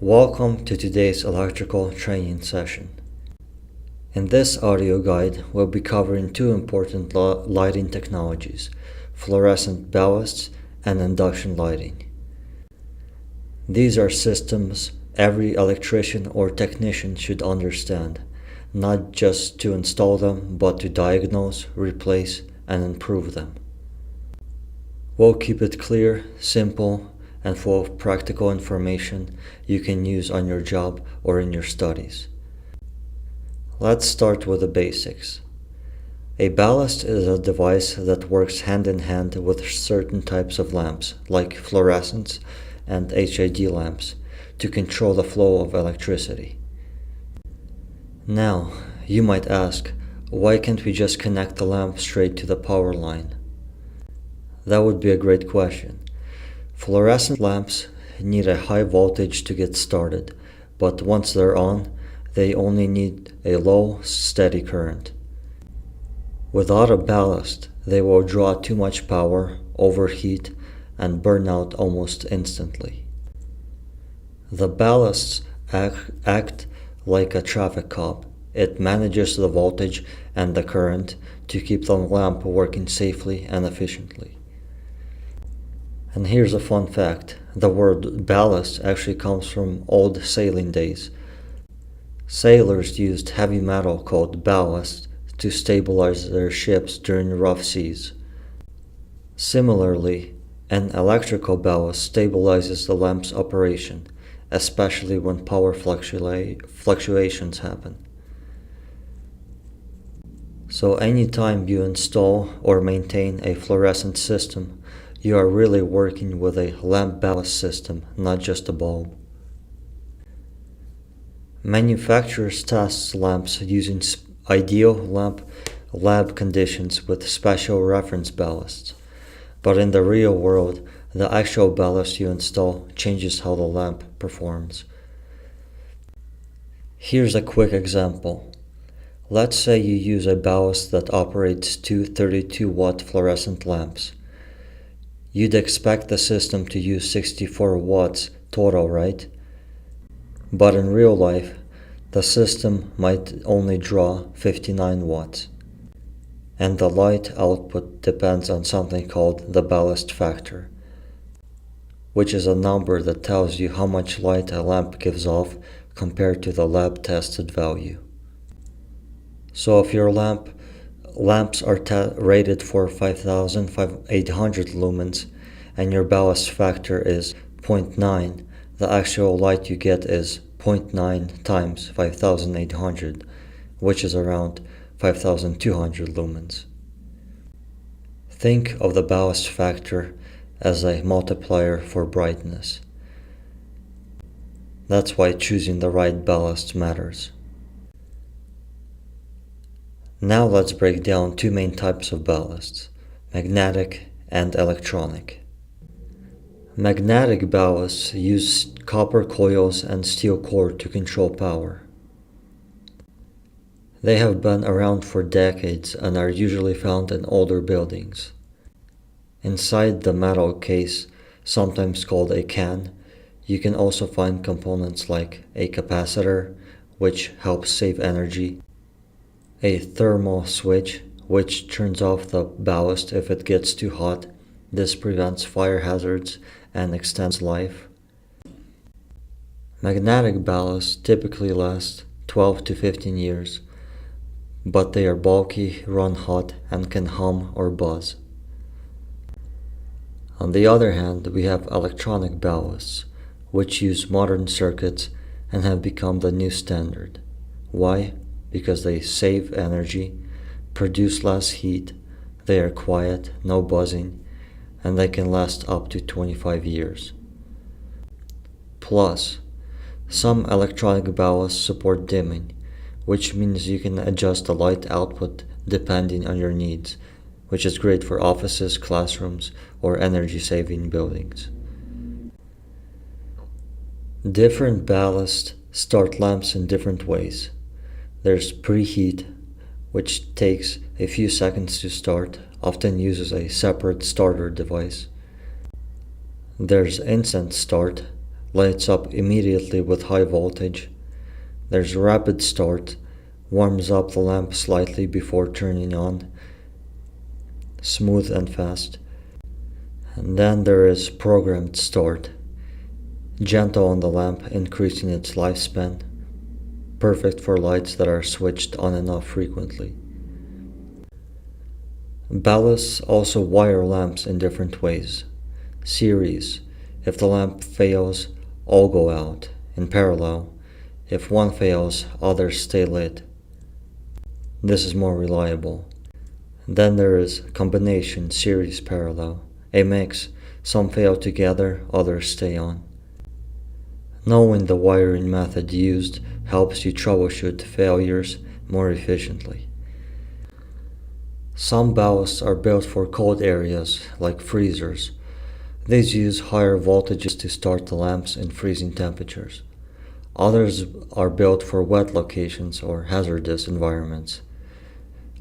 Welcome to today's electrical training session. In this audio guide, we'll be covering two important lighting technologies, fluorescent ballasts and induction lighting. These are systems every electrician or technician should understand, not just to install them, but to diagnose, replace, and improve them. We'll keep it clear, simple, and full of practical information you can use on your job or in your studies. Let's start with the basics. A ballast is a device that works hand in hand with certain types of lamps, like fluorescents and HID lamps, to control the flow of electricity. Now, you might ask, why can't we just connect the lamp straight to the power line? That would be a great question. Fluorescent lamps need a high voltage to get started, but once they're on, they only need a low, steady current. Without a ballast, they will draw too much power, overheat, and burn out almost instantly. The ballasts act like a traffic cop. It manages the voltage and the current to keep the lamp working safely and efficiently. And here's a fun fact. The word ballast actually comes from old sailing days. Sailors used heavy metal called ballast to stabilize their ships during rough seas. Similarly, an electrical ballast stabilizes the lamp's operation, especially when power fluctuations happen. So anytime you install or maintain a fluorescent system, you are really working with a lamp ballast system, not just a bulb. Manufacturers test lamps using ideal lab conditions with special reference ballasts. But in the real world, the actual ballast you install changes how the lamp performs. Here's a quick example. Let's say you use a ballast that operates two 32-watt fluorescent lamps. You'd expect the system to use 64 watts total, right? But in real life, the system might only draw 59 watts. And the light output depends on something called the ballast factor, which is a number that tells you how much light a lamp gives off compared to the lab-tested value. So if your lamps are rated for 5,800 lumens and your ballast factor is 0.9, the actual light you get is 0.9 times 5,800, which is around 5,200 lumens. Think of the ballast factor as a multiplier for brightness. That's why choosing the right ballast matters. Now let's break down two main types of ballasts, magnetic and electronic. Magnetic ballasts use copper coils and steel core to control power. They have been around for decades and are usually found in older buildings. Inside the metal case, sometimes called a can, you can also find components like a capacitor, which helps save energy, a thermal switch, which turns off the ballast if it gets too hot. This prevents fire hazards and extends life. Magnetic ballasts typically last 12 to 15 years, but they are bulky, run hot, and can hum or buzz. On the other hand, we have electronic ballasts, which use modern circuits and have become the new standard. Why? Because they save energy, produce less heat, they are quiet, no buzzing, and they can last up to 25 years. Plus, some electronic ballasts support dimming, which means you can adjust the light output depending on your needs, which is great for offices, classrooms, or energy-saving buildings. Different ballasts start lamps in different ways. There's preheat, which takes a few seconds to start, often uses a separate starter device. There's instant start, lights up immediately with high voltage. There's rapid start, warms up the lamp slightly before turning on, smooth and fast. And then there is programmed start, gentle on the lamp, increasing its lifespan, perfect for lights that are switched on and off frequently. Ballasts also wire lamps in different ways. Series: if the lamp fails, all go out. In parallel: if one fails, others stay lit. This is more reliable. Then there is combination, series, parallel. A mix: some fail together, others stay on. Knowing the wiring method used helps you troubleshoot failures more efficiently. Some ballasts are built for cold areas, like freezers. These use higher voltages to start the lamps in freezing temperatures. Others are built for wet locations or hazardous environments.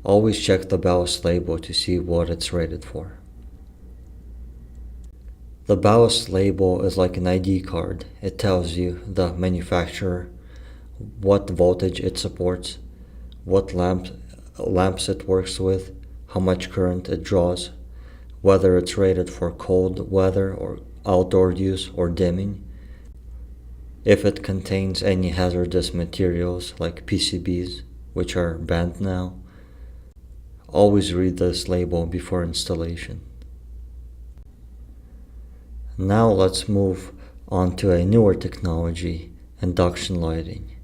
Always check the ballast label to see what it's rated for. The ballast label is like an ID card. It tells you, the manufacturer, what voltage it supports, what lamps it works with, how much current it draws, whether it's rated for cold weather or outdoor use or dimming, if it contains any hazardous materials like PCBs, which are banned now. Always read this label before installation. Now let's move on to a newer technology, induction lighting.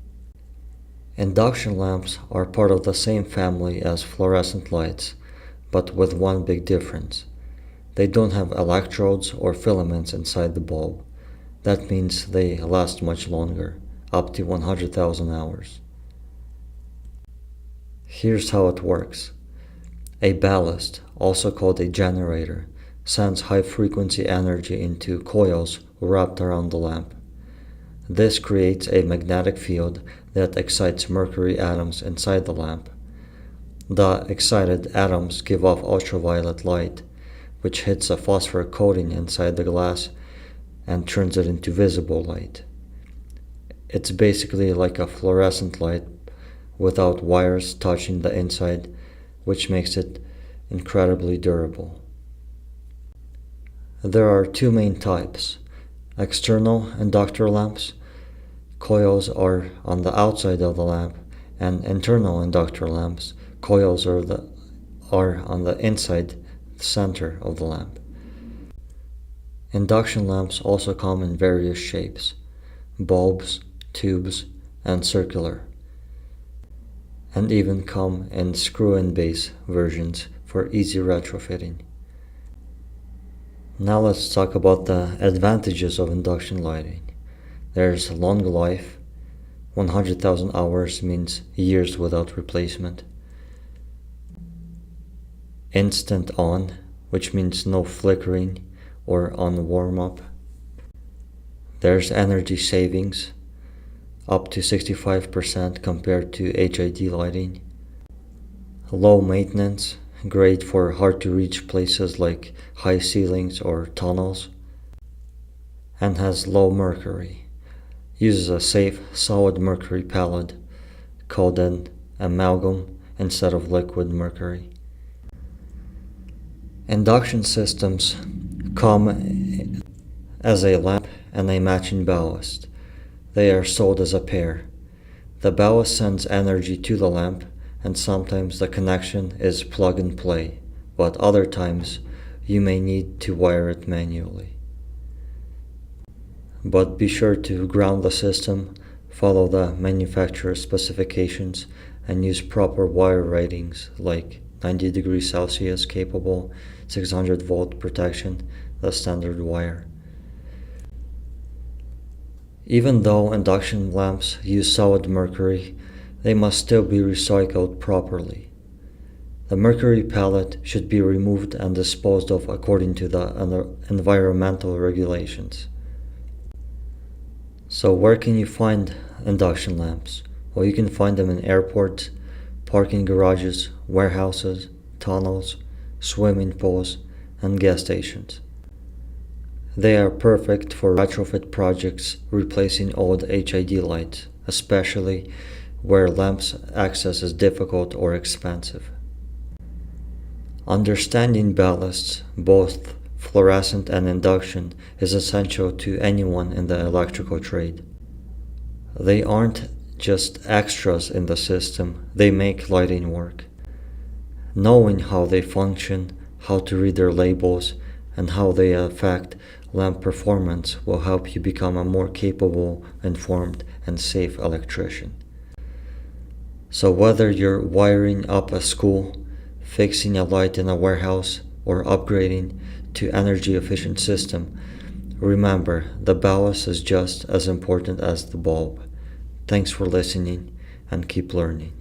Induction lamps are part of the same family as fluorescent lights, but with one big difference. They don't have electrodes or filaments inside the bulb. That means they last much longer, up to 100,000 hours. Here's how it works. A ballast, also called a generator, sends high-frequency energy into coils wrapped around the lamp. This creates a magnetic field that excites mercury atoms inside the lamp. The excited atoms give off ultraviolet light, which hits a phosphor coating inside the glass and turns it into visible light. It's basically like a fluorescent light without wires touching the inside, which makes it incredibly durable. There are two main types: external inductor lamps. Coils are on the outside of the lamp, and internal inductor lamps. Coils are on the inside center of the lamp. Induction lamps also come in various shapes: bulbs, tubes, and circular, and even come in screw-in-base versions for easy retrofitting. Now let's talk about the advantages of induction lighting. There's long life. 100,000 hours means years without replacement. Instant on, which means no flickering or on warm-up. There's energy savings, up to 65% compared to HID lighting. Low maintenance, great for hard-to-reach places like high ceilings or tunnels. And has low mercury. Uses a safe, solid mercury pellet called an amalgam instead of liquid mercury. Induction systems come as a lamp and a matching ballast. They are sold as a pair. The ballast sends energy to the lamp, and sometimes the connection is plug and play, but other times you may need to wire it manually. But be sure to ground the system, follow the manufacturer's specifications, and use proper wire ratings like 90 degrees Celsius capable, 600 volt protection, the standard wire. Even though induction lamps use solid mercury, they must still be recycled properly. The mercury pellet should be removed and disposed of according to the environmental regulations. So where can you find induction lamps? Well, you can find them in airports, parking garages, warehouses, tunnels, swimming pools, and gas stations. They are perfect for retrofit projects replacing old HID lights, especially where lamps access is difficult or expensive. Understanding ballasts, both fluorescent and induction, is essential to anyone in the electrical trade. They aren't just extras in the system, they make lighting work. Knowing how they function, how to read their labels, and how they affect lamp performance will help you become a more capable, informed, and safe electrician. So whether you're wiring up a school, fixing a light in a warehouse, or upgrading to energy efficient system, remember the ballast is just as important as the bulb. Thanks for listening and keep learning.